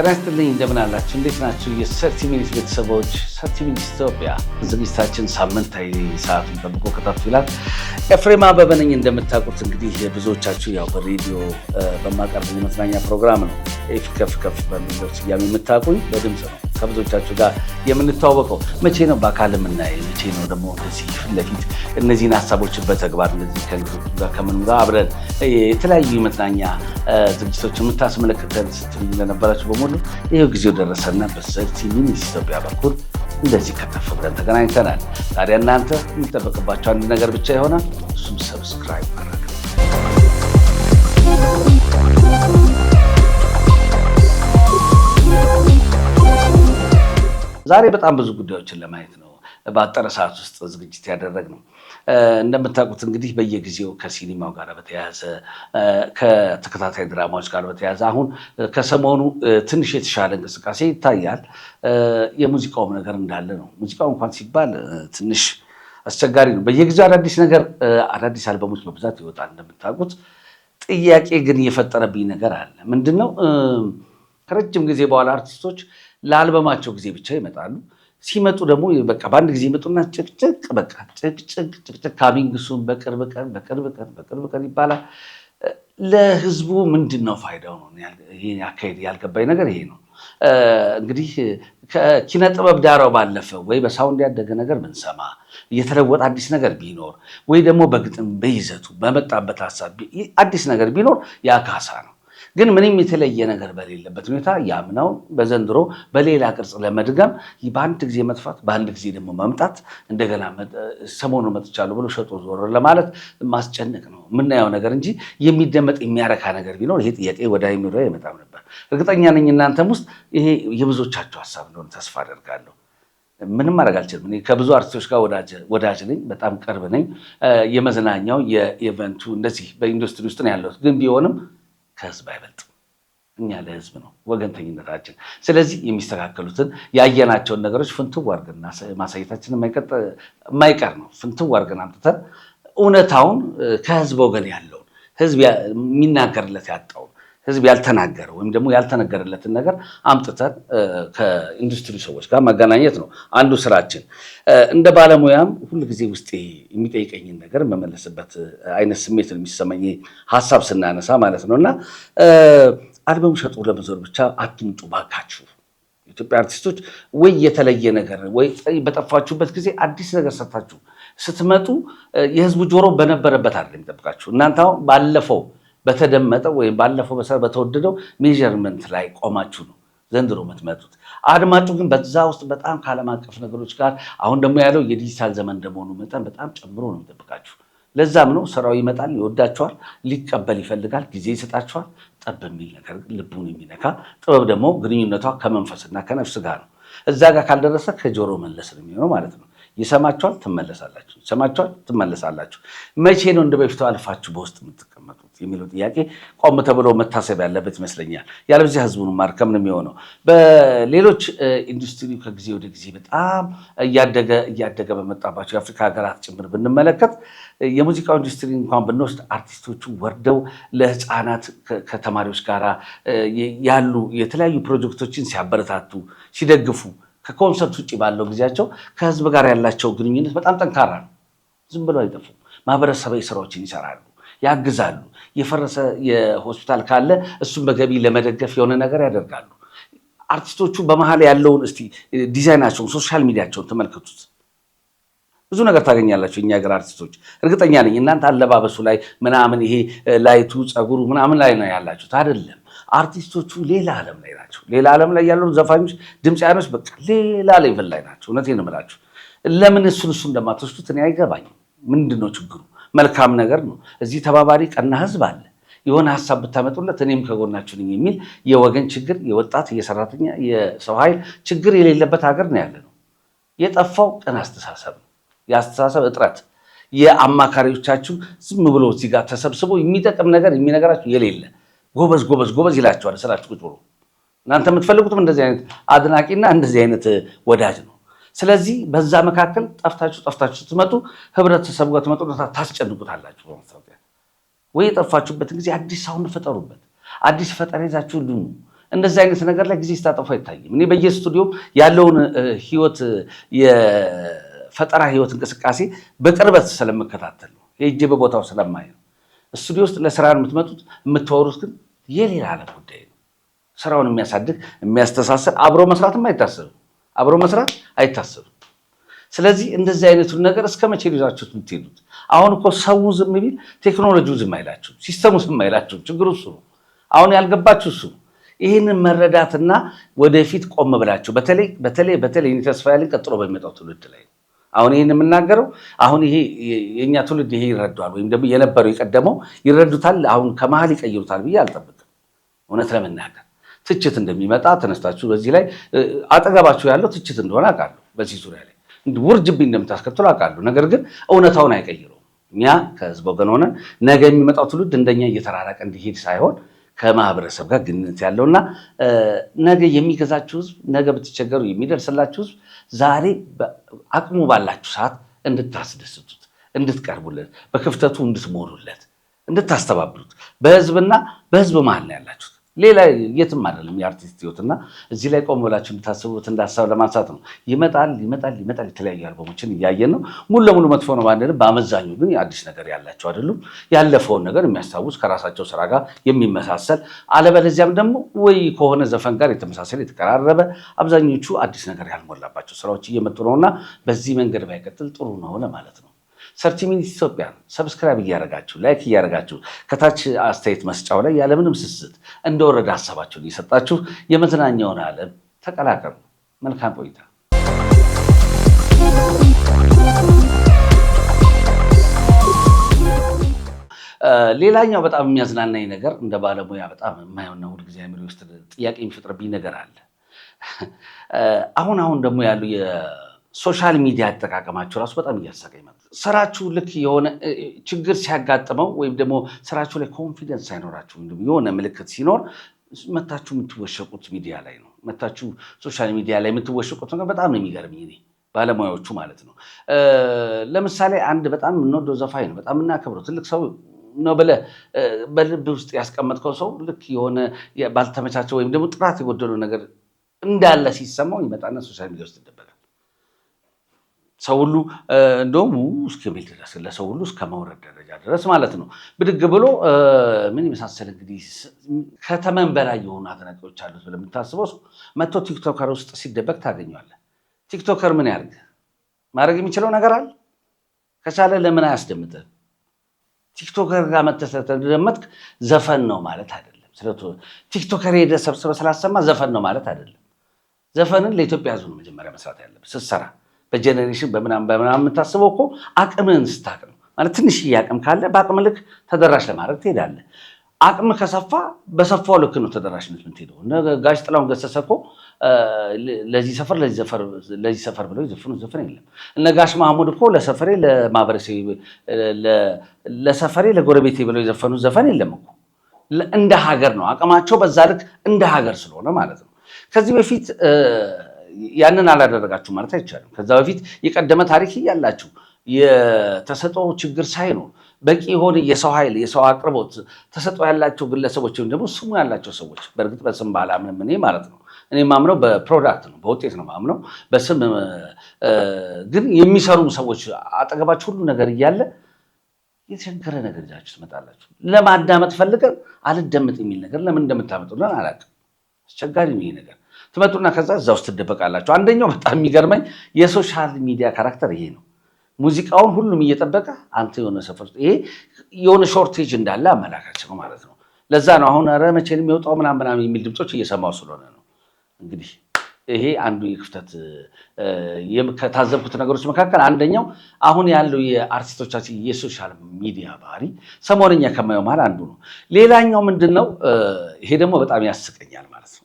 ጤና ይስጥልኝ እንደምን አላችሁ? እንዴት ናችሁ? የሰርቲ ሚኒት ቤተሰቦች፣ ሰርቲ ሚኒት ኢትዮጵያ ዝግጅታችን ሳምንታዊ ሰዓቱን ጠብቆ ከታፍ ይላል። ኤፍሬም አበበ ነኝ። እንደምታውቁት እንግዲህ ብዙዎቻችሁ ያው በሬዲዮ በማቀርብ የመዝናኛ ፕሮግራም ነው ከፍ ከፍ በሚለው ስያሜ የምታውቁኝ፣ በድምፅ ነው ከብዙዎቻችሁ ጋር የምንተዋወቀው። መቼ ነው በአካል የምናየው? መቼ ነው ደግሞ እንደዚህ ፊት ለፊት እነዚህን ሀሳቦችን በተግባር እንደዚህ ከልጆቹ ጋር ከምንም ጋር አብረን የተለያዩ የመዝናኛ ዝግጅቶች የምታስመለክተን ስትሉኝ ለነበራችሁ በሙሉ ይሄው ጊዜው ደረሰና በሰርቲ ሚኒት ኢትዮጵያ በኩል እንደዚህ ከተፍ ብለን ተገናኝተናል። ታዲያ እናንተ የሚጠበቅባቸው አንድ ነገር ብቻ ይሆናል፣ እሱም ሰብስክራይብ ማድረግ። ዛሬ በጣም ብዙ ጉዳዮችን ለማየት ነው በአጠረ ሰዓት ውስጥ ዝግጅት ያደረግነው። እንደምታውቁት እንግዲህ በየጊዜው ከሲኒማው ጋር በተያያዘ ከተከታታይ ድራማዎች ጋር በተያያዘ አሁን ከሰሞኑ ትንሽ የተሻለ እንቅስቃሴ ይታያል። የሙዚቃውም ነገር እንዳለ ነው። ሙዚቃው እንኳን ሲባል ትንሽ አስቸጋሪ ነው። በየጊዜው አዳዲስ ነገር አዳዲስ አልበሞች በብዛት ይወጣል እንደምታውቁት። ጥያቄ ግን እየፈጠረብኝ ነገር አለ። ምንድነው? ከረጅም ጊዜ በኋላ አርቲስቶች ለአልበማቸው ጊዜ ብቻ ይመጣሉ። ሲመጡ ደግሞ በቃ በአንድ ጊዜ ይመጡና ጭቅጭቅ በቃ ጭቅጭቅ ካሚንግሱን በቅርብ ቀን ይባላል። ለህዝቡ ምንድን ነው ፋይዳው? ነው ይሄ አካሄድ ያልገባኝ ነገር ይሄ ነው። እንግዲህ ከኪነ ጥበብ ዳራው ባለፈ ወይ በሳውንድ ያደገ ነገር ብንሰማ፣ እየተለወጠ አዲስ ነገር ቢኖር፣ ወይ ደግሞ በግጥም በይዘቱ በመጣበት ሀሳብ አዲስ ነገር ቢኖር ያ ካሳ ነው። ግን ምንም የተለየ ነገር በሌለበት ሁኔታ ያምነው በዘንድሮ በሌላ ቅርጽ ለመድገም በአንድ ጊዜ መጥፋት፣ በአንድ ጊዜ ደግሞ መምጣት፣ እንደገና ሰሞኑን መጥቻለሁ ብሎ ሸጦ ዞር ለማለት ማስጨነቅ ነው የምናየው ነገር እንጂ የሚደመጥ የሚያረካ ነገር ቢኖር ይሄ ጥያቄ ወደ አይምሮ አይመጣም ነበር። እርግጠኛ ነኝ እናንተም ውስጥ ይሄ የብዙዎቻችሁ ሀሳብ እንደሆነ ተስፋ አደርጋለሁ። ምንም ማድረግ አልችልም። ከብዙ አርቲስቶች ጋር ወዳጅ ነኝ፣ በጣም ቅርብ ነኝ። የመዝናኛው የኢቨንቱ እንደዚህ በኢንዱስትሪ ውስጥ ነው ያለሁት። ግን ቢሆንም ከህዝብ አይበልጥም። እኛ ለህዝብ ነው ወገንተኝነታችን። ስለዚህ የሚስተካከሉትን ያየናቸውን ነገሮች ፍንትው አድርገን ማሳየታችን የማይቀር ነው። ፍንትው አድርገን አምጥተን እውነታውን ከህዝብ ወገን ያለውን ህዝብ የሚናገርለት ያጣውን ህዝብ ያልተናገረው ወይም ደግሞ ያልተነገረለትን ነገር አምጥተን ከኢንዱስትሪ ሰዎች ጋር ማገናኘት ነው አንዱ ስራችን። እንደ ባለሙያም ሁልጊዜ ውስጤ የሚጠይቀኝን ነገር መመለስበት አይነት ስሜት የሚሰማኝ ሀሳብ ስናነሳ ማለት ነው። እና አልበም ሸጡ ለመዞር ብቻ አትምጡ ባካችሁ ኢትዮጵያ አርቲስቶች። ወይ የተለየ ነገር ወይ በጠፋችሁበት ጊዜ አዲስ ነገር ሰርታችሁ ስትመጡ የህዝቡ ጆሮ በነበረበት አይደለም የሚጠብቃችሁ። እናንተ አሁን ባለፈው በተደመጠው ወይም ባለፈው በተወደደው ሜዥርመንት ላይ ቆማችሁ ነው ዘንድሮ የምትመጡት። አድማጩ ግን በዛ ውስጥ በጣም ከዓለም አቀፍ ነገሮች ጋር አሁን ደግሞ ያለው የዲጂታል ዘመን እንደመሆኑ መጠን በጣም ጨምሮ ነው የሚጠብቃችሁ። ለዛም ነው ስራው ይመጣል፣ ይወዳቸዋል፣ ሊቀበል ይፈልጋል፣ ጊዜ ይሰጣቸዋል። ጠብ የሚል ነገር ልቡን የሚነካ ጥበብ ደግሞ ግንኙነቷ ከመንፈስና ከነፍስ ጋር ነው። እዛ ጋር ካልደረሰ ከጆሮ መለስ ነው የሚሆነው ማለት ነው። ይሰማችኋል፣ ትመለሳላችሁ፣ ይሰማችኋል፣ ትመለሳላችሁ። መቼ ነው እንደ በፊቱ አልፋችሁ በውስጥ የምትቀመጡት የሚለው ጥያቄ ቆም ተብሎ መታሰብ ያለበት ይመስለኛል። ያለበለዚያ ህዝቡን ማርከም ነው የሚሆነው። በሌሎች ኢንዱስትሪ ከጊዜ ወደ ጊዜ በጣም እያደገ በመጣባቸው የአፍሪካ ሀገራት ጭምር ብንመለከት የሙዚቃው ኢንዱስትሪ እንኳን ብንወስድ አርቲስቶቹ ወርደው ለህፃናት ከተማሪዎች ጋር ያሉ የተለያዩ ፕሮጀክቶችን ሲያበረታቱ ሲደግፉ ከኮንሰርት ውጭ ባለው ጊዜያቸው ከህዝብ ጋር ያላቸው ግንኙነት በጣም ጠንካራ ነው። ዝም ብለው አይጠፉም። ማህበረሰባዊ ስራዎችን ይሰራሉ፣ ያግዛሉ። የፈረሰ የሆስፒታል ካለ እሱም በገቢ ለመደገፍ የሆነ ነገር ያደርጋሉ። አርቲስቶቹ በመሀል ያለውን እስቲ ዲዛይናቸውን፣ ሶሻል ሚዲያቸውን ተመልከቱት። ብዙ ነገር ታገኛላችሁ። እኛ ሀገር አርቲስቶች እርግጠኛ ነኝ እናንተ አለባበሱ ላይ ምናምን ይሄ ላይቱ ፀጉሩ ምናምን ላይ ነው ያላችሁት አይደለም። አርቲስቶቹ ሌላ ዓለም ላይ ናቸው። ሌላ ዓለም ላይ ያሉ ዘፋኞች፣ ድምፃውያኖች በቃ ሌላ ሌቭል ላይ ናቸው። እውነቴን ነው የምላችሁ። ለምን እሱን እንደማትወስዱት እኔ አይገባኝም። ምንድን ነው ችግሩ? መልካም ነገር ነው። እዚህ ተባባሪ ቀና ህዝብ አለ። የሆነ ሀሳብ ብታመጡለት እኔም ከጎናችሁ ነኝ የሚል የወገን ችግር፣ የወጣት የሰራተኛ የሰው ኃይል ችግር የሌለበት ሀገር ነው ያለ ነው። የጠፋው ቅን አስተሳሰብ ነው። የአስተሳሰብ እጥረት፣ የአማካሪዎቻችሁ ዝም ብሎ እዚህ ጋር ተሰብስቦ የሚጠቅም ነገር የሚነገራችሁ የሌለ ጎበዝ ይላችኋል። ስራችሁ ቁጭ ብሎ እናንተ የምትፈልጉትም እንደዚህ አይነት አድናቂና እንደዚህ አይነት ወዳጅ ነው። ስለዚህ በዛ መካከል ጠፍታችሁ ስትመጡ ህብረተሰቡ ጋር ትመጡ ታስጨንቁታላችሁ። በማስታወቂያ ወይ የጠፋችሁበትን ጊዜ አዲስ ሳውንድ ፈጠሩበት። አዲስ ፈጠራ ይዛችሁ እንደዚህ አይነት ነገር ላይ ጊዜ ስታጠፉ አይታይም። እኔ በየስቱዲዮ ያለውን ህይወት የፈጠራ ህይወት እንቅስቃሴ በቅርበት ስለምከታተል ነው፣ ሄጄ በቦታው ስለማይ ነው። ስቱዲዮ ውስጥ ለስራ የምትመጡት የምትወሩት ግን የሌላ ዓለም ጉዳይ ነው። ስራውን የሚያሳድግ የሚያስተሳስር አብሮ መስራትም አይታሰብም፣ አብሮ መስራት አይታሰብም። ስለዚህ እንደዚህ አይነቱን ነገር እስከ መቼ ይዛችሁት የምትሄዱት? አሁን እኮ ሰው ዝም ቢል ቴክኖሎጂው ዝም አይላችሁ፣ ሲስተሙ ዝም አይላችሁ። ችግሩ እሱ ነው። አሁን ያልገባችሁ እሱ። ይህንን መረዳትና ወደፊት ቆም ብላችሁ በተለይ ተስፋ ያለኝ ቀጥሎ በሚመጣው ትውልድ ላይ አሁን ይህን የምናገረው አሁን ይሄ የእኛ ትውልድ ይሄ ይረዷል ወይም ደግሞ የነበረው የቀደመው ይረዱታል፣ አሁን ከመሀል ይቀይሩታል ብዬ አልጠብቅም። እውነት ለመናገር ትችት እንደሚመጣ ተነስታችሁ በዚህ ላይ አጠገባችሁ ያለው ትችት እንደሆነ አውቃለሁ። በዚህ ዙሪያ ላይ ውርጅብኝ እንደምታስከትሉ አውቃለሁ። ነገር ግን እውነታውን አይቀይረውም። እኛ ከህዝብ ወገን ሆነን ነገ የሚመጣው ትውልድ እንደኛ እየተራራቀ እንዲሄድ ሳይሆን ከማህበረሰብ ጋር ግንኙነት ያለውና ነገ የሚገዛችሁ ህዝብ፣ ነገ ብትቸገሩ የሚደርስላችሁ ህዝብ ዛሬ አቅሙ ባላችሁ ሰዓት እንድታስደስቱት፣ እንድትቀርቡለት፣ በክፍተቱ እንድትሞሉለት፣ እንድታስተባብሉት በህዝብና በህዝብ መሀል ነው ያላችሁት። ሌላ የትም አይደለም የአርቲስት ህይወትና እዚህ ላይ ቆም ብላችሁ እንድታስቡት እንዳሳብ ለማንሳት ነው። ይመጣል የተለያዩ አልበሞችን እያየን ነው። ሙሉ ለሙሉ መጥፎ ነው ማለት በአመዛኙ ግን አዲስ ነገር ያላቸው አይደሉም። ያለፈውን ነገር የሚያስታውስ ከራሳቸው ስራ ጋር የሚመሳሰል አለበለዚያም ደግሞ ወይ ከሆነ ዘፈን ጋር የተመሳሰለ የተቀራረበ አብዛኞቹ አዲስ ነገር ያልሞላባቸው ስራዎች እየመጡ ነውና በዚህ መንገድ ባይቀጥል ጥሩ ነው ለማለት ነው። 30 ሚኒት ኢትዮጵያን ሰብስክራይብ እያደረጋችሁ ላይክ እያደረጋችሁ ከታች አስተያየት መስጫው ላይ ያለምንም ስስት እንደወረደ ሀሳባችሁን እየሰጣችሁ የመዝናኛውን ዓለም ተቀላቀሉ። መልካም ቆይታ። ሌላኛው በጣም የሚያዝናናኝ ነገር እንደ ባለሙያ በጣም የማየውና ሁልጊዜ አእምሮዬ ውስጥ ጥያቄ የሚፈጥርብኝ ነገር አለ። አሁን ደግሞ ያሉ ሶሻል ሚዲያ አጠቃቀማችሁ ራሱ በጣም እያሳቀኝ መጣ። ስራችሁ ልክ የሆነ ችግር ሲያጋጥመው ወይም ደግሞ ስራችሁ ላይ ኮንፊደንስ ሳይኖራችሁ ወይም የሆነ ምልክት ሲኖር መታችሁ የምትወሸቁት ሚዲያ ላይ ነው። መታችሁ ሶሻል ሚዲያ ላይ የምትወሸቁት ነገር በጣም ነው የሚገርምኝ እኔ ባለሙያዎቹ ማለት ነው። ለምሳሌ አንድ በጣም የምንወደው ዘፋኝ ነው፣ በጣም የምናከብረው ትልቅ ሰው ነው ብለህ በልብ ውስጥ ያስቀመጥከው ሰው ልክ የሆነ ባልተመቻቸው ወይም ደግሞ ጥራት የጎደለው ነገር እንዳለ ሲሰማው ይመጣና ሶሻል ሚዲያ ውስጥ ይደበቃል። ሰው ሁሉ እንደውም እስከሚል ድረስ ለሰው ሁሉ እስከ መውረድ ደረጃ ድረስ ማለት ነው። ብድግ ብሎ ምን ይመሳሰል እንግዲህ ከተመን በላይ የሆኑ አድናቂዎች አሉት ብለህ የምታስበው ሰው መጥቶ ቲክቶከር ውስጥ ሲደበቅ ታገኘዋለህ። ቲክቶከር ምን ያድርግ? ማድረግ የሚችለው ነገር አለ? ከቻለ ለምን አያስደምጥህም? ቲክቶከር ጋር መተህ ስለተደመጥክ ዘፈን ነው ማለት አይደለም። ቲክቶከር ሄደህ ሰብስበህ ስላሰማ ዘፈን ነው ማለት አይደለም። ዘፈንን ለኢትዮጵያ ሕዝብ ነው መጀመሪያ መስራት ያለብህ ስትሰራ። በጀኔሬሽን በምናምን የምታስበው እኮ አቅምህን ስታቅ ነው ማለት። ትንሽዬ አቅም ካለ በአቅም ልክ ተደራሽ ለማድረግ ትሄዳለህ። አቅም ከሰፋ በሰፋው ልክ ነው ተደራሽነት የምትሄደው። ጋሽ ጥላሁን ገሰሰ እኮ ለዚህ ሰፈር ብለው የዘፈኑት ዘፈን የለም። እነ ጋሽ ማህሙድ እኮ ለሰፈሬ ለማህበረሰብ ለሰፈሬ ለጎረቤቴ ብለው የዘፈኑት ዘፈን የለም እኮ። እንደ ሀገር ነው አቅማቸው በዛ ልክ እንደ ሀገር ስለሆነ ማለት ነው። ከዚህ በፊት ያንን አላደረጋችሁ ማለት አይቻልም። ከዛ በፊት የቀደመ ታሪክ እያላችሁ የተሰጠው ችግር ሳይኖር በቂ የሆነ የሰው ኃይል የሰው አቅርቦት ተሰጠው ያላቸው ግለሰቦች ወይም ደግሞ ስሙ ያላቸው ሰዎች፣ በእርግጥ በስም ባላምንም እኔ ማለት ነው እኔ ማምነው በፕሮዳክት ነው በውጤት ነው ማምነው፣ በስም ግን የሚሰሩ ሰዎች አጠገባችሁ ሁሉ ነገር እያለ የተሸንከረ ነገር ይዛችሁ ትመጣላችሁ። ለማዳመጥ ፈልገን አልደመጥ የሚል ነገር ለምን እንደምታመጡልን አላውቅም። አስቸጋሪ ነው ይሄ ነገር። ትመጡና ከዛ እዛ ውስጥ ትደበቃላችሁ። አንደኛው በጣም የሚገርመኝ የሶሻል ሚዲያ ካራክተር ይሄ ነው። ሙዚቃውን ሁሉም እየጠበቀ አንተ የሆነ ሰፈር ይሄ የሆነ ሾርቴጅ እንዳለ አመላካች ነው ማለት ነው። ለዛ ነው አሁን ኧረ መቼ ነው የሚወጣው ምናምን የሚል ድምፆች እየሰማው ስለሆነ ነው። እንግዲህ ይሄ አንዱ የክፍተት ከታዘብኩት ነገሮች መካከል አንደኛው አሁን ያለው የአርቲስቶቻችን የሶሻል ሚዲያ ባህሪ ሰሞነኛ ከማየው መሀል አንዱ ነው። ሌላኛው ምንድን ነው? ይሄ ደግሞ በጣም ያስቀኛል ማለት ነው።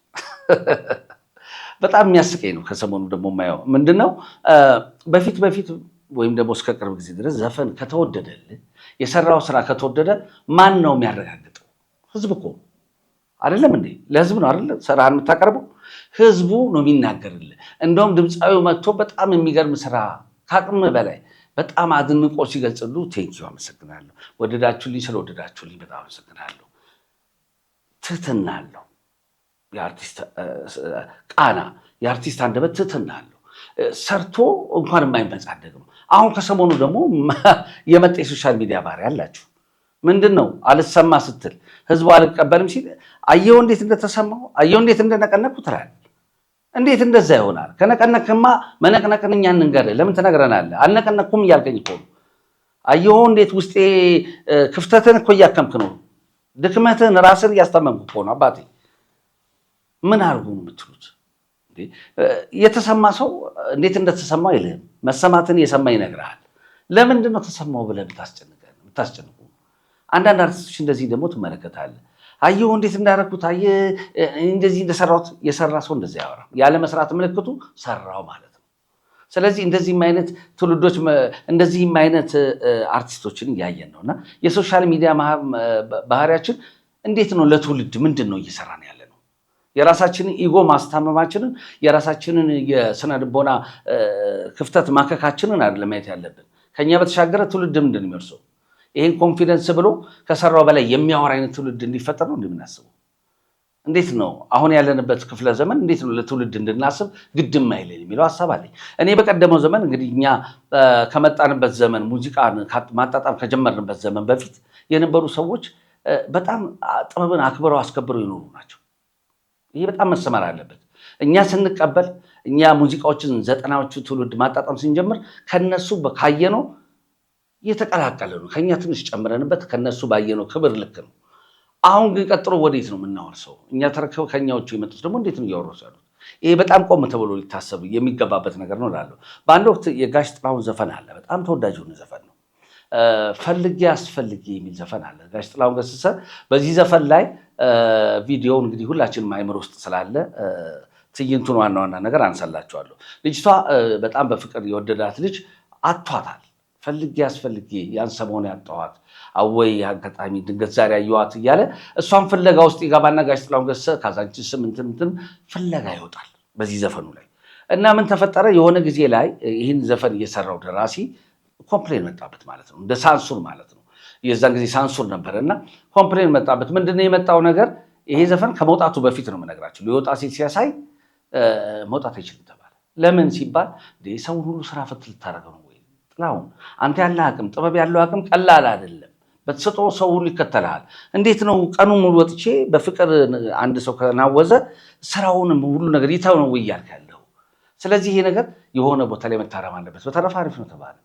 በጣም የሚያስቀኝ ነው። ከሰሞኑ ደግሞ የማየው ምንድን ነው? በፊት ወይም ደግሞ እስከ ቅርብ ጊዜ ድረስ ዘፈን ከተወደደልህ የሰራው ስራ ከተወደደ ማን ነው የሚያረጋግጠው? ህዝብ እኮ አይደለም እንዴ? ለህዝብ ነው አይደለ ስራህን የምታቀርበው? ህዝቡ ነው የሚናገርልህ። እንደውም ድምፃዊው መጥቶ በጣም የሚገርም ስራ ከአቅም በላይ በጣም አድንቆ ሲገልጽሉ ቴንኪው አመሰግናለሁ፣ ወደዳችሁልኝ፣ ስለወደዳችሁልኝ በጣም አመሰግናለሁ። ትህትና አለው። የአርቲስት ቃና የአርቲስት አንደበት ትህትና አለው። ሰርቶ እንኳን የማይመጻደቅ ነው። አሁን ከሰሞኑ ደግሞ የመጣ የሶሻል ሚዲያ ባህሪ አላችሁ። ምንድን ነው አልሰማ ስትል ህዝቡ አልቀበልም ሲል አየው እንዴት እንደተሰማው አየው እንዴት እንደነቀነቁ ትላለህ። እንዴት እንደዛ ይሆናል? ከነቀነቅማ መነቅነቅን እኛ እንንገርህ ለምን ትነግረናለህ? አልነቀነቅኩም እያልከኝ እኮ ነው። አየው እንዴት ውስጤ ክፍተትን እኮ እያከምክ ነው። ድክመትን ራስን እያስታመምኩ እኮ ነው። አባቴ ምን አድርጉ ነው የምትሉት? የተሰማ ሰው እንዴት እንደተሰማው አይልህም። መሰማትን የሰማ ይነግርሃል። ለምንድን ነው ተሰማው ብለህ የምታስጨንቁ? አንዳንድ አርቲስቶች እንደዚህ ደግሞ ትመለከታለህ። አየሁ እንዴት እንዳደረኩት አየህ እንደዚህ እንደሰራሁት። የሰራ ሰው እንደዚህ ያወራ። ያለ መስራት ምልክቱ ሰራው ማለት ነው። ስለዚህ እንደዚህም አይነት ትውልዶች እንደዚህም አይነት አርቲስቶችን እያየን ነው እና የሶሻል ሚዲያ ባህሪያችን እንዴት ነው? ለትውልድ ምንድን ነው እየሰራን ያለ ነው? የራሳችንን ኢጎ ማስታመማችንን የራሳችንን የስነ ልቦና ክፍተት ማከካችንን አይደለም ማየት ያለብን። ከኛ በተሻገረ ትውልድ ምንድን ነው የሚወርሰው? ይሄን ኮንፊደንስ ብሎ ከሰራው በላይ የሚያወራ አይነት ትውልድ እንዲፈጠር ነው እንደምናስበው። እንዴት ነው አሁን ያለንበት ክፍለ ዘመን እንዴት ነው ለትውልድ እንድናስብ ግድም አይለን የሚለው ሀሳብ አለኝ። እኔ በቀደመው ዘመን እንግዲህ እኛ ከመጣንበት ዘመን ሙዚቃን ማጣጣም ከጀመርንበት ዘመን በፊት የነበሩ ሰዎች በጣም ጥበብን አክብረው አስከብረው ይኖሩ ናቸው። ይሄ በጣም መሰመር አለበት። እኛ ስንቀበል እኛ ሙዚቃዎችን ዘጠናዎቹ ትውልድ ማጣጣም ስንጀምር ከነሱ ካየነው የተቀላቀለ ነው። ከኛ ትንሽ ጨምረንበት ከነሱ ባየነው ክብር ልክ ነው። አሁን ግን ቀጥሎ ወዴት ነው የምናወርሰው? እኛ ተረከብ ከኛዎቹ የመጡት ደግሞ እንዴት ነው እያወረሱ ያሉት? ይሄ በጣም ቆም ተብሎ ሊታሰብ የሚገባበት ነገር ነው እላለሁ። በአንድ ወቅት የጋሽ ጥላሁን ዘፈን አለ፣ በጣም ተወዳጅ የሆነ ዘፈን ነው። ፈልጌ አስፈልጌ የሚል ዘፈን አለ። ጋሽ ጥላሁን ገሰሰ በዚህ ዘፈን ላይ ቪዲዮ እንግዲህ ሁላችንም አይምሮ ውስጥ ስላለ ትዕይንቱን ዋና ዋና ነገር አንሰላቸዋለሁ። ልጅቷ በጣም በፍቅር የወደዳት ልጅ አቷታል። ፈልጌ አስፈልጌ ያን ሰሞን ያጣኋት አወይ አጋጣሚ ድንገት ዛሬ አየኋት እያለ እሷን ፍለጋ ውስጥ ይገባና ጋሽ ጥላሁን ገሰሰ ካዛንቺስ እንትን ፍለጋ ይወጣል በዚህ ዘፈኑ ላይ እና ምን ተፈጠረ? የሆነ ጊዜ ላይ ይህን ዘፈን እየሰራው ደራሲ ኮምፕሌን መጣበት ማለት ነው። እንደ ሳንሱር ማለት ነው። የዛን ጊዜ ሳንሱር ነበር እና ኮምፕሌን መጣበት። ምንድነው የመጣው ነገር? ይሄ ዘፈን ከመውጣቱ በፊት ነው የምነግራቸው። ሊወጣ ሲል ሲያሳይ መውጣት አይችልም ተባለ። ለምን ሲባል ሰውን ሁሉ ስራ ፈት ልታደርገው ነው ወይ? ጥላሁን አንተ ያለ አቅም ጥበብ ያለው አቅም ቀላል አይደለም። በተሰጠው ሰው ሁሉ ይከተልሃል። እንዴት ነው ቀኑ ሙሉ ወጥቼ በፍቅር አንድ ሰው ከናወዘ ስራውን ሁሉ ነገር ይታው ነው ወይ እያልክ ያለው? ስለዚህ ይሄ ነገር የሆነ ቦታ ላይ መታረም አለበት። በተረፈ አሪፍ ነው ተባለ።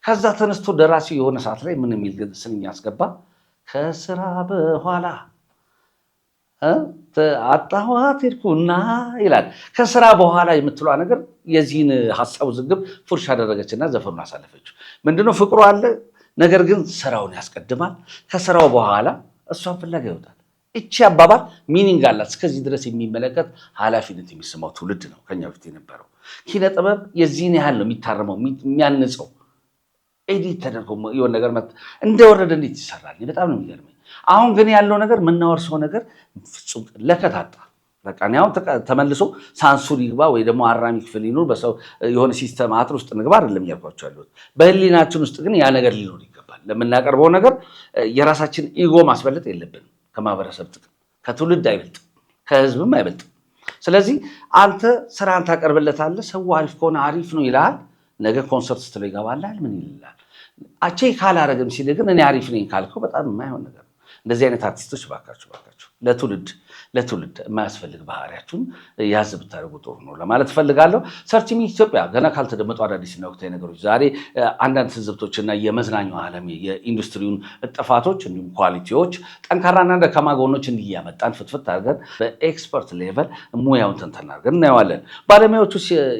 ከዛ ተነስቶ ደራሲ የሆነ ሰዓት ላይ ምን የሚል ስንኝ ያስገባ? ከስራ በኋላ አጣኋት ሄድኩና ይላል። ከስራ በኋላ የምትለዋ ነገር የዚህን ሀሳቡ ዝግብ ፉርሽ አደረገችና ዘፈኑን አሳለፈችው። ምንድነው? ፍቅሩ አለ፣ ነገር ግን ስራውን ያስቀድማል። ከስራው በኋላ እሷን ፍለጋ ይወጣል። እቺ አባባል ሚኒንግ አላት። እስከዚህ ድረስ የሚመለከት ኃላፊነት የሚሰማው ትውልድ ነው ከኛ በፊት የነበረው። ኪነ ጥበብ የዚህን ያህል ነው የሚታረመው የሚያንጸው። ኤዲት ተደርጎ የሆነ ነገር እንደወረደ እንዴት ይሰራል? በጣም ነው የሚገርመኝ። አሁን ግን ያለው ነገር የምናወርሰው ነገር ፍጹም ለከታጣ በቃ እኔ አሁን ተመልሶ ሳንሱር ይግባ ወይ ደግሞ አራሚ ክፍል ይኑር በሰው የሆነ ሲስተም አጥር ውስጥ እንግባ አይደለም እያልኳቸው ያሉት። በህሊናችን ውስጥ ግን ያ ነገር ሊኖር ይገባል። ለምናቀርበው ነገር የራሳችን ኢጎ ማስበለጥ የለብንም። ከማህበረሰብ ጥቅም ከትውልድ አይበልጥም፣ ከህዝብም አይበልጥም። ስለዚህ አንተ ስራን ታቀርብለታለህ። ሰው አሪፍ ከሆነ አሪፍ ነው ይልሃል። ነገ ኮንሰርት ስትለው ይገባላል። ምን ይልላል? አቼ ካላረግም ሲል ግን እኔ አሪፍ ነኝ ካልከው በጣም የማይሆን ነገር ነው። እንደዚህ አይነት አርቲስቶች ባካችሁ ለትውልድ የማያስፈልግ ባህሪያችሁን ያዝ ብታደርጉ ጥሩ ነው ለማለት እፈልጋለሁ። ሰርችሚ ኢትዮጵያ ገና ካልተደመጡ አዳዲስና ወቅታዊ ነገሮች ዛሬ አንዳንድ ትዝብቶችና የመዝናኛው ዓለም የኢንዱስትሪውን ጥፋቶች እንዲሁም ኳሊቲዎች ጠንካራና ደካማ ጎኖች እንዲያመጣን ፍትፍት አድርገን በኤክስፐርት ሌቨል ሙያውን ተንተን አድርገን እናየዋለን። ባለሙያዎቹ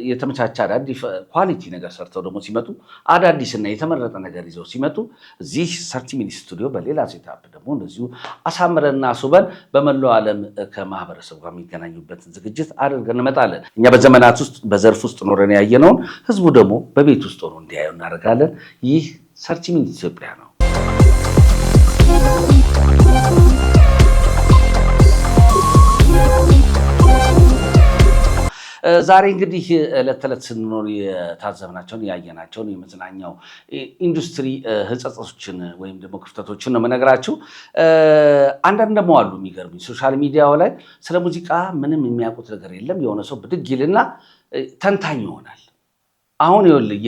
የተመቻቸ አዳዲስ ኳሊቲ ነገር ሰርተው ደግሞ ሲመጡ አዳዲስና የተመረጠ ነገር ይዘው ሲመጡ እዚህ ሰርችሚ ስቱዲዮ በሌላ ሴታፕ ደግሞ እንደዚሁ አሳምረንና አስውበን በመላው ዓለም ከማህበረሰቡ ጋር የሚገናኙበትን ዝግጅት አድርገን እንመጣለን። እኛ በዘመናት ውስጥ በዘርፍ ውስጥ ኖረን ያየነውን ህዝቡ ደግሞ በቤት ውስጥ ሆኖ እንዲያየው እናደርጋለን። ይህ ሰርችሚ ኢትዮጵያ ነው። ዛሬ እንግዲህ ዕለት ተዕለት ስንኖር የታዘብናቸውን ያየናቸውን የመዝናኛው ኢንዱስትሪ ህጸጾችን ወይም ደግሞ ክፍተቶችን ነው የምነግራችሁ። አንዳንድ ደግሞ አሉ የሚገርሙኝ ሶሻል ሚዲያው ላይ ስለ ሙዚቃ ምንም የሚያውቁት ነገር የለም። የሆነ ሰው ብድግ ይልና ተንታኝ ይሆናል። አሁን ይኸውልህ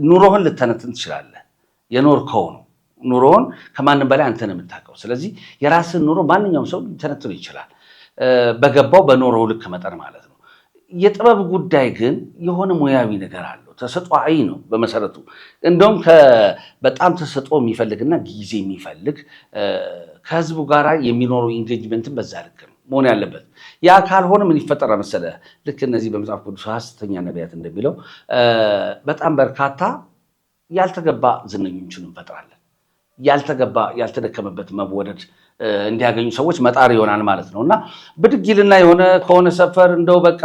ኑሮህን ልተነትን ትችላለህ። የኖርከው ነው ኑሮውን ከማንም በላይ አንተ ነው የምታውቀው። ስለዚህ የራስን ኑሮ ማንኛውም ሰው ሊተነትነው ይችላል፣ በገባው በኖረው ልክ መጠን ማለት ነው። የጥበብ ጉዳይ ግን የሆነ ሙያዊ ነገር አለው፣ ተሰጥኦአዊ ነው በመሰረቱ። እንደውም በጣም ተሰጥኦ የሚፈልግና ጊዜ የሚፈልግ ከህዝቡ ጋር የሚኖረው ኢንጌጅመንትን በዛ ልክ ነው መሆን ያለበት። ያ ካልሆነ ምን ይፈጠራል መሰለህ? ልክ እነዚህ በመጽሐፍ ቅዱስ ሐሰተኛ ነቢያት እንደሚለው በጣም በርካታ ያልተገባ ዝነኞችን እንፈጥራለን። ያልተገባ ያልተደከመበት መወደድ እንዲያገኙ ሰዎች መጣር ይሆናል ማለት ነው። እና ብድግ ይልና የሆነ ከሆነ ሰፈር እንደው በቃ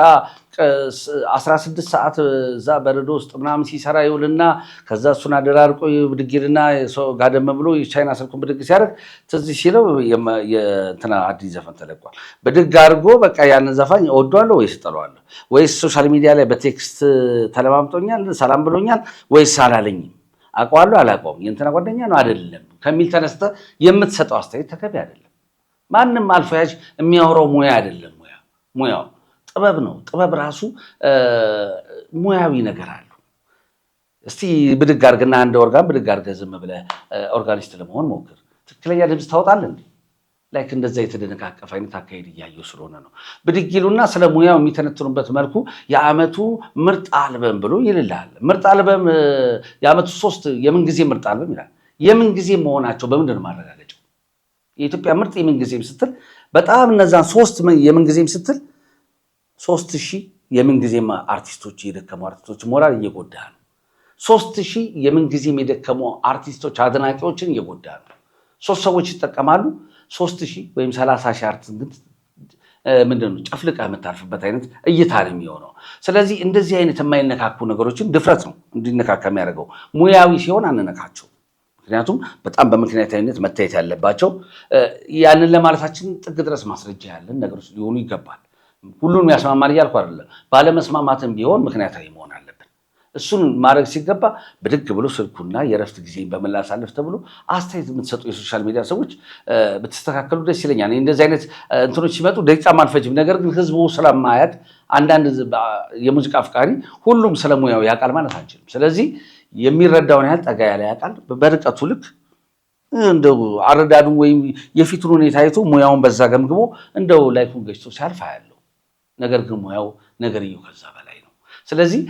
16 ሰዓት እዛ በረዶ ውስጥ ምናምን ሲሰራ ይውልና ከዛ እሱን አደራርቆ ብድግ ይልና ጋደም ብሎ የቻይና ስልኩን ብድግ ሲያደርግ ትዝ ሲለው የእንትና አዲስ ዘፈን ተለቋል። ብድግ አድርጎ በቃ ያንን ዘፋኝ እወደዋለሁ ወይስ እጠለዋለሁ፣ ወይስ ሶሻል ሚዲያ ላይ በቴክስት ተለማምጦኛል ሰላም ብሎኛል ወይስ አላለኝም፣ አውቀዋለሁ አላውቀውም፣ የእንትና ጓደኛ ነው አይደለም ከሚል ተነስተህ የምትሰጠው አስተያየት ተገቢ አይደለም። ማንም አልፎ ያዥ የሚያወራው ሙያ አይደለም። ሙያው ጥበብ ነው። ጥበብ ራሱ ሙያዊ ነገር አለው። እስቲ ብድግ አድርግና አንድ ኦርጋን ብድግ አድርገህ ዝም ብለህ ኦርጋኒስት ለመሆን ሞክር። ትክክለኛ ድምፅ ታወጣለህ እንዴ? ላይክ እንደዛ የተደነቃቀፍ አይነት አካሄድ እያየሁ ስለሆነ ነው። ብድግ ይሉና ስለ ሙያው የሚተነትኑበት መልኩ የዓመቱ ምርጥ አልበም ብሎ ይልልሃል። ምርጥ አልበም የዓመቱ 3 የምንጊዜ ምርጥ አልበም ይላል። የምንጊዜ መሆናቸው በምንድን ነው ማረጋገጫው? የኢትዮጵያ ምርጥ የምንጊዜም ስትል በጣም እነዛን 3 የምንጊዜም ስትል 3000 የምንጊዜም አርቲስቶች የደከሙ አርቲስቶች ሞራል እየጎዳ ነው። 3000 የምንጊዜም የደከሙ አርቲስቶች አድናቂዎችን እየጎዳ ነው። 3 ሰዎች ይጠቀማሉ። 3000 ወይም 30,000 አርቲስት ምንድን ነው ጨፍልቀህ የምታልፍበት አይነት እይታ ነው የሚሆነው። ስለዚህ እንደዚህ አይነት የማይነካኩ ነገሮችን ድፍረት ነው እንዲነካካ የሚያደርገው። ሙያዊ ሲሆን አንነካቸው። ምክንያቱም በጣም በምክንያታዊነት መታየት ያለባቸው። ያንን ለማለታችን ጥግ ድረስ ማስረጃ ያለን ነገሮች ሊሆኑ ይገባል። ሁሉንም ያስማማል እያልኩ አይደለም። ባለመስማማትም ቢሆን ምክንያታዊ መሆን አለብን። እሱን ማድረግ ሲገባ ብድግ ብሎ ስልኩና የእረፍት ጊዜ በመላሳለፍ ተብሎ አስተያየት የምትሰጡ የሶሻል ሚዲያ ሰዎች ብትስተካከሉ ደስ ይለኛል። እንደዚህ አይነት እንትኖች ሲመጡ ደቂቃም አልፈጅም። ነገር ግን ህዝቡ ስለማያውቅ አንዳንድ የሙዚቃ አፍቃሪ ሁሉም ስለሙያው ያውቃል ማለት አንችልም። ስለዚህ የሚረዳውን ያህል ጠጋ ያለ ያውቃል። በርቀቱ ልክ እንደው አረዳዱን ወይም የፊቱን ሁኔታ አይቶ ሙያውን በዛ ገምግሞ እንደው ላይኩን ገጭቶ ሲያልፍ ያለው ነገር ግን ሙያው ነገርየው ከዛ በላይ ነው። ስለዚህ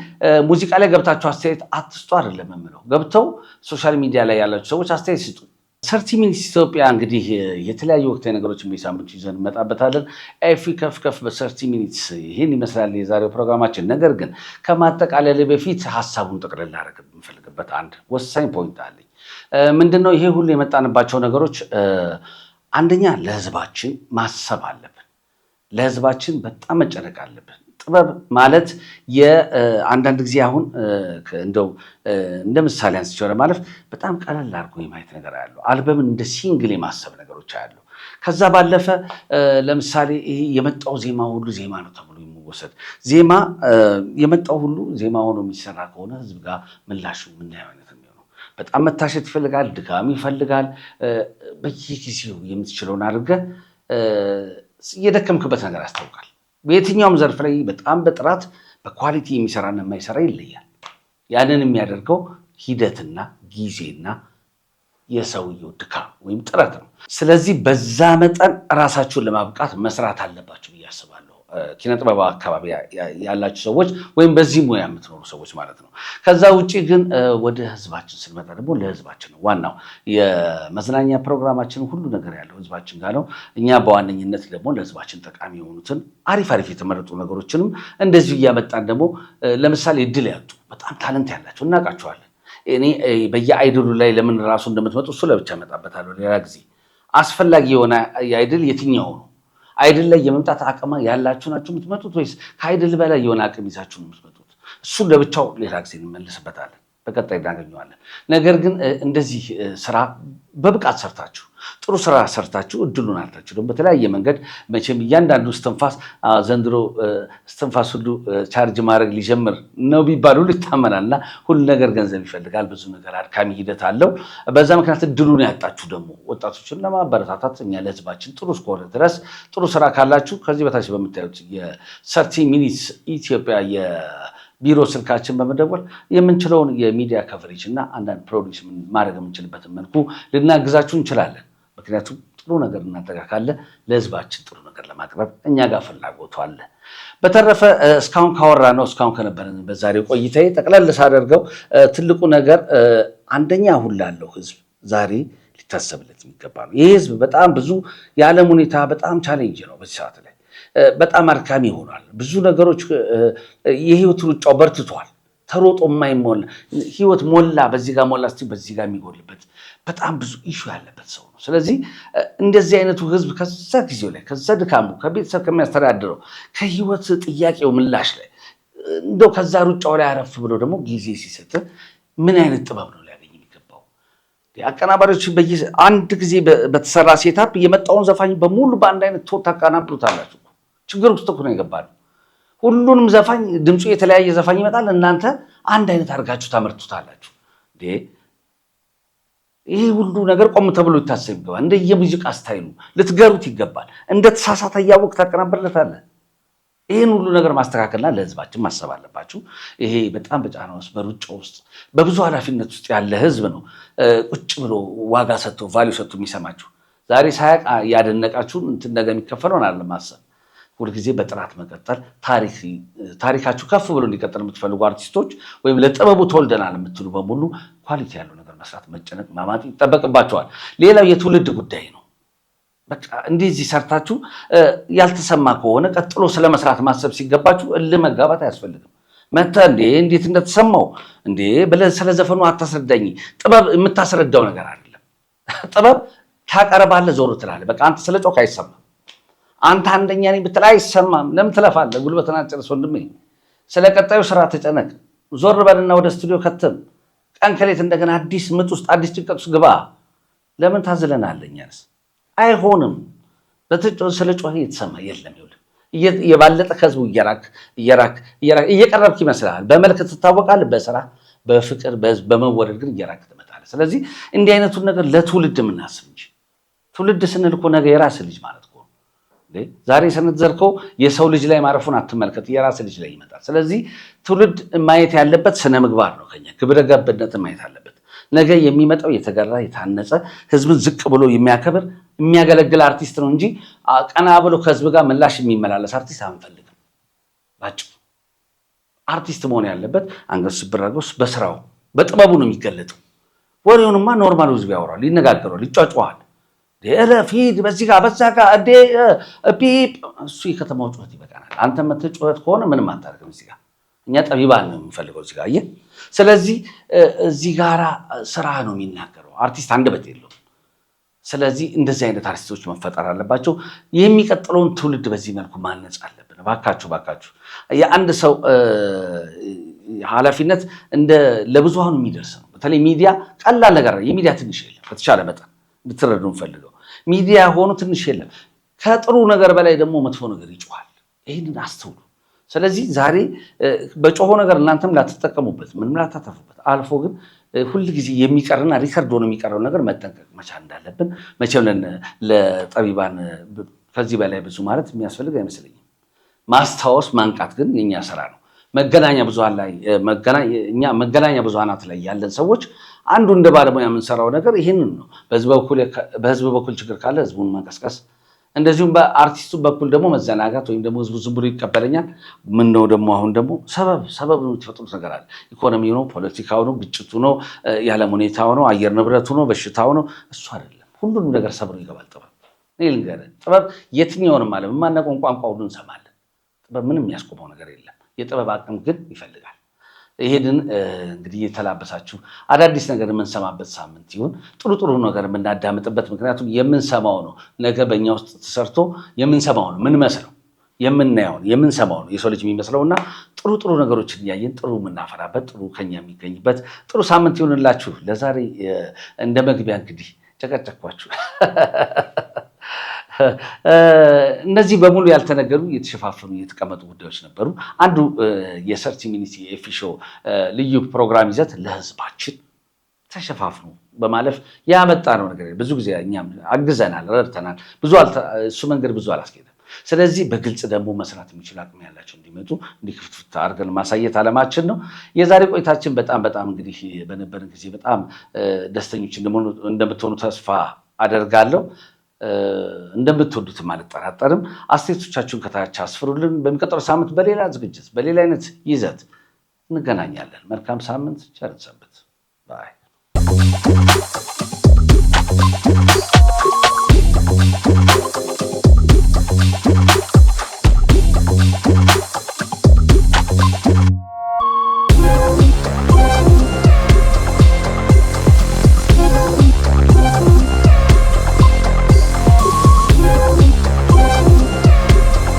ሙዚቃ ላይ ገብታችሁ አስተያየት አትስጡ አይደለም የምለው። ገብተው ሶሻል ሚዲያ ላይ ያላችሁ ሰዎች አስተያየት ስጡ። 30 ሚኒትስ ኢትዮጵያ እንግዲህ የተለያዩ ወቅታዊ ነገሮችን በሳምንቱ ይዘን እንመጣበታለን። ኤፊ ከፍ በ30 ሚኒትስ ይህን ይመስላል የዛሬው ፕሮግራማችን። ነገር ግን ከማጠቃለል በፊት ሀሳቡን ጠቅልል ላደርግ የምፈልግበት አንድ ወሳኝ ፖይንት አለኝ። ምንድነው? ይሄ ሁሉ የመጣንባቸው ነገሮች አንደኛ ለህዝባችን ማሰብ አለብን። ለህዝባችን በጣም መጨነቅ አለብን። ጥበብ ማለት አንዳንድ ጊዜ አሁን እንደው እንደ ምሳሌ አንስቼው ለማለፍ በጣም ቀለል አድርጎ የማየት ነገር ያለው አልበምን እንደ ሲንግል የማሰብ ነገሮች አሉ። ከዛ ባለፈ ለምሳሌ ይሄ የመጣው ዜማ ሁሉ ዜማ ነው ተብሎ የሚወሰድ ዜማ የመጣው ሁሉ ዜማ ሆኖ የሚሰራ ከሆነ ህዝብ ጋር ምላሹ ምናየው አይነት የሚሆነው በጣም መታሸት ይፈልጋል፣ ድካም ይፈልጋል። በየጊዜው የምትችለውን አድርገህ የደከምክበት ነገር ያስታውቃል። በየትኛውም ዘርፍ ላይ በጣም በጥራት በኳሊቲ የሚሰራና የማይሰራ ይለያል። ያንን የሚያደርገው ሂደትና ጊዜና የሰውየው ድካም ወይም ጥረት ነው። ስለዚህ በዛ መጠን ራሳችሁን ለማብቃት መስራት አለባችሁ ብዬ አስባለሁ። ኪነጥበብ አካባቢ ያላችሁ ሰዎች ወይም በዚህ ሙያ የምትኖሩ ሰዎች ማለት ነው። ከዛ ውጭ ግን ወደ ህዝባችን ስንመጣ ደግሞ ለህዝባችን ነው ዋናው የመዝናኛ ፕሮግራማችን ሁሉ ነገር ያለው ህዝባችን ጋር ነው። እኛ በዋነኝነት ደግሞ ለህዝባችን ጠቃሚ የሆኑትን አሪፍ የተመረጡ ነገሮችንም እንደዚሁ እያመጣን ደግሞ ለምሳሌ እድል ያጡ በጣም ታለንት ያላቸው እናውቃቸዋለን። እኔ በየአይድሉ ላይ ለምን ራሱ እንደምትመጡ እሱ ለብቻ እመጣበታለሁ ሌላ ጊዜ። አስፈላጊ የሆነ የአይድል የትኛው ነው? አይድል ላይ የመምጣት አቅም ያላችሁ ናችሁ የምትመጡት ወይስ ከአይድል በላይ የሆነ አቅም ይዛችሁ ነው የምትመጡት? እሱን ለብቻው ሌላ ጊዜ እንመልስበታለን። በቀጣይ እናገኘዋለን። ነገር ግን እንደዚህ ስራ በብቃት ሰርታችሁ ጥሩ ስራ ሰርታችሁ እድሉን አልታችሁ ደግሞ በተለያየ መንገድ መቼም እያንዳንዱ እስትንፋስ ዘንድሮ እስትንፋስ ሁሉ ቻርጅ ማድረግ ሊጀምር ነው ቢባል ሁሉ ይታመናል እና ሁሉ ነገር ገንዘብ ይፈልጋል። ብዙ ነገር አድካሚ ሂደት አለው። በዛ ምክንያት እድሉን ያጣችሁ ደግሞ ወጣቶችን ለማበረታታት እኛ ለህዝባችን ጥሩ እስከሆነ ድረስ ጥሩ ስራ ካላችሁ ከዚህ በታች በምታዩት የ30 ሚኒትስ ኢትዮጵያ ቢሮ ስልካችን በመደወል የምንችለውን የሚዲያ ከቨሬጅ እና አንዳንድ ፕሮዲውስ ማድረግ የምንችልበትን መልኩ ልናግዛችሁ እንችላለን። ምክንያቱም ጥሩ ነገር እናንተ ጋር ካለ ለህዝባችን ጥሩ ነገር ለማቅረብ እኛ ጋር ፍላጎቱ አለ። በተረፈ እስካሁን ካወራ ነው እስካሁን ከነበረን በዛሬው ቆይታዬ ጠቅለል ሳደርገው ትልቁ ነገር አንደኛ አሁን ላለው ህዝብ ዛሬ ሊታሰብለት የሚገባ ነው። ይህ ህዝብ በጣም ብዙ የዓለም ሁኔታ በጣም ቻሌንጅ ነው በዚህ ሰዓት ላይ በጣም አድካሚ ይሆናል። ብዙ ነገሮች የህይወት ሩጫው በርትቷል። ተሮጦ የማይሞላ ህይወት ሞላ በዚህ ጋር ሞላ እስቲ በዚህ ጋር የሚጎልበት በጣም ብዙ ኢሹ ያለበት ሰው ነው። ስለዚህ እንደዚህ አይነቱ ህዝብ ከዛ ጊዜው ላይ ከዛ ድካሙ ከቤተሰብ ከሚያስተዳድረው ከህይወት ጥያቄው ምላሽ ላይ እንደው ከዛ ሩጫው ላይ አረፍ ብሎ ደግሞ ጊዜ ሲሰጥ ምን አይነት ጥበብ ነው ሊያገኝ የሚገባው? አቀናባሪዎች አንድ ጊዜ በተሰራ ሴታፕ የመጣውን ዘፋኝ በሙሉ በአንድ አይነት ቶት ታቀናብሩታላችሁ። ችግር ውስጥ እኮ ነው የገባነው። ሁሉንም ዘፋኝ ድምፁ የተለያየ ዘፋኝ ይመጣል፣ እናንተ አንድ አይነት አድርጋችሁ ታመርቱታላችሁ። ይሄ ሁሉ ነገር ቆም ተብሎ ይታሰብ ይገባል። እንደ የሙዚቃ ስታይሉ ልትገሩት ይገባል። እንደ ተሳሳተ እያወቅ ታቀናብርለታለህ። ይህን ሁሉ ነገር ማስተካከልና ለህዝባችን ማሰብ አለባችሁ። ይሄ በጣም በጫና ውስጥ በሩጫ ውስጥ በብዙ ኃላፊነት ውስጥ ያለ ህዝብ ነው ቁጭ ብሎ ዋጋ ሰጥቶ ቫሊዩ ሰጥቶ የሚሰማችሁ። ዛሬ ሳያቅ ያደነቃችሁን እንትን ነገር የሚከፈለውን አለ ማሰብ ሁልጊዜ በጥራት መቀጠል ታሪካችሁ ከፍ ብሎ እንዲቀጥል የምትፈልጉ አርቲስቶች ወይም ለጥበቡ ተወልደናል የምትሉ በሙሉ ኳሊቲ ያለው ነገር መስራት፣ መጨነቅ፣ ማማጥ ይጠበቅባቸዋል። ሌላው የትውልድ ጉዳይ ነው። በቃ እንደዚህ ሰርታችሁ ያልተሰማ ከሆነ ቀጥሎ ስለመስራት ማሰብ ሲገባችሁ እልህ መጋባት አያስፈልግም። መተህ እንዴት እንደተሰማው ብለህ ስለዘፈኑ አታስረዳኝ። ጥበብ የምታስረዳው ነገር አይደለም። ጥበብ ታቀርባለህ፣ ዞር ትላለህ። በቃ አንተ ስለ ጮክ አይሰማም። አንተ አንደኛ ነኝ ብትል አይሰማም። ለምን ትለፋለህ? ጉልበትና ጨርስ ወንድሜ። ስለ ቀጣዩ ስራ ተጨነቅ። ዞር በልና ወደ ስቱዲዮ ከተም። ቀን ከሌት እንደገና አዲስ ምጥ ውስጥ አዲስ ጭንቀት ውስጥ ግባ። ለምን ታዝለናለህ? እኛንስ አይሆንም። ስለ ጮህ እየተሰማ የለም። ይኸውልህ የባለጠ ከህዝቡ እየቀረብክ ይመስልሃል። በመልክ ትታወቃለህ፣ በስራ በፍቅር በመወደድ ግን እየራክ ትመጣለህ። ስለዚህ እንዲህ አይነቱን ነገር ለትውልድ የምናስብ እንጂ ትውልድ ስንል እኮ ነገ የራስህ ልጅ ማለት ዛሬ ሰነዘርከው የሰው ልጅ ላይ ማረፉን አትመልከት፣ የራስ ልጅ ላይ ይመጣል። ስለዚህ ትውልድ ማየት ያለበት ስነ ምግባር ነው። ከኛ ግብረ ገብነትን ማየት አለበት። ነገ የሚመጣው የተገራ የታነጸ ህዝብን ዝቅ ብሎ የሚያከብር የሚያገለግል አርቲስት ነው እንጂ ቀና ብሎ ከህዝብ ጋር ምላሽ የሚመላለስ አርቲስት አንፈልግም። ባጭሩ አርቲስት መሆን ያለበት አንገት ስብር አድርጎ በስራው በጥበቡ ነው የሚገለጠው። ወሬውንማ ኖርማል ህዝብ ያወራል፣ ይነጋገራል፣ ይጫጫዋል። ፊድ በዚህ ጋር በዛ ጋር ፒፕ እሱ የከተማው ጩኸት ይበቃናል። አንተ መተህ ጩኸት ከሆነ ምንም አታደርግም። እዚህ ጋር እኛ ጠቢባን ነው የምንፈልገው እዚህ ጋር አየህ። ስለዚህ እዚህ ጋራ ስራ ነው የሚናገረው። አርቲስት አንደበት የለውም። ስለዚህ እንደዚህ አይነት አርቲስቶች መፈጠር አለባቸው። የሚቀጥለውን ትውልድ በዚህ መልኩ ማነጽ አለብን። ባካችሁ የአንድ ሰው ኃላፊነት ለብዙሃኑ የሚደርስ ነው። በተለይ ሚዲያ ቀላል ነገር ነው። የሚዲያ ትንሽ የለም። በተቻለ መጠን እንድትረዱ እንፈልገው። ሚዲያ ሆኖ ትንሽ የለም። ከጥሩ ነገር በላይ ደግሞ መጥፎ ነገር ይጮሃል። ይህንን አስተውሉ። ስለዚህ ዛሬ በጮሆ ነገር እናንተም ላትጠቀሙበት ምንም ላታተፉበት አልፎ ግን ሁል ጊዜ የሚቀርና ሪከርድ ሆኖ የሚቀረው ነገር መጠንቀቅ መቻል እንዳለብን መቼም ለጠቢባን ከዚህ በላይ ብዙ ማለት የሚያስፈልግ አይመስለኝም። ማስታወስ ማንቃት ግን የኛ ስራ ነው። መገናኛ ብዙሃናት ላይ ያለን ሰዎች አንዱ እንደ ባለሙያ የምንሰራው ነገር ይህንን ነው። በህዝብ በኩል ችግር ካለ ህዝቡን መቀስቀስ፣ እንደዚሁም በአርቲስቱ በኩል ደግሞ መዘናጋት ወይም ደግሞ ህዝቡ ዝም ብሎ ይቀበለኛል ምን ነው ደግሞ አሁን ደግሞ ሰበብ የምትፈጥሩት ነገር አለ። ኢኮኖሚ ነው፣ ፖለቲካው ነው፣ ግጭቱ ነው፣ የዓለም ሁኔታው ነው፣ አየር ንብረቱ ነው፣ በሽታው ነው። እሱ አይደለም። ሁሉንም ነገር ሰብሮ ይገባል ጥበብ። እኔ ልንገርህ፣ ጥበብ የትኛውንም ዓለም የማናውቀውን ቋንቋ ሁሉ እንሰማለን። ጥበብ ምንም የሚያስቆመው ነገር የለም። የጥበብ አቅም ግን ይፈልጋል። ይሄንን እንግዲህ የተላበሳችሁ አዳዲስ ነገር የምንሰማበት ሳምንት ይሁን። ጥሩ ነገር የምናዳምጥበት፣ ምክንያቱም የምንሰማው ነው ነገ በእኛ ውስጥ ተሰርቶ የምንሰማው ነው ምን መስለው። የምናየውን የምንሰማውን የሰው ልጅ የሚመስለውና ጥሩ ጥሩ ነገሮችን እያየን ጥሩ የምናፈራበት ጥሩ ከኛ የሚገኝበት ጥሩ ሳምንት ይሆንላችሁ። ለዛሬ እንደ መግቢያ እንግዲህ ጨቀጨኳችሁ። እነዚህ በሙሉ ያልተነገሩ የተሸፋፈኑ የተቀመጡ ጉዳዮች ነበሩ። አንዱ የሰርቲ ሚኒት የኤፊሾ ልዩ ፕሮግራም ይዘት ለህዝባችን ተሸፋፍኑ በማለፍ ያመጣ ነው ነገር ብዙ ጊዜ እኛም አግዘናል፣ ረድተናል። እሱ መንገድ ብዙ አላስኬደም። ስለዚህ በግልጽ ደግሞ መስራት የሚችል አቅም ያላቸው እንዲመጡ እንዲክፍትፍት አድርገን ማሳየት አለማችን ነው። የዛሬ ቆይታችን በጣም እንግዲህ በነበረን ጊዜ በጣም ደስተኞች እንደምትሆኑ ተስፋ አደርጋለሁ። እንደምትወዱትም አልጠራጠርም። አስተያየቶቻችሁን ከታች አስፍሩልን። በሚቀጥለው ሳምንት በሌላ ዝግጅት በሌላ አይነት ይዘት እንገናኛለን። መልካም ሳምንት፣ ቸር ሰንብቱ። ባይ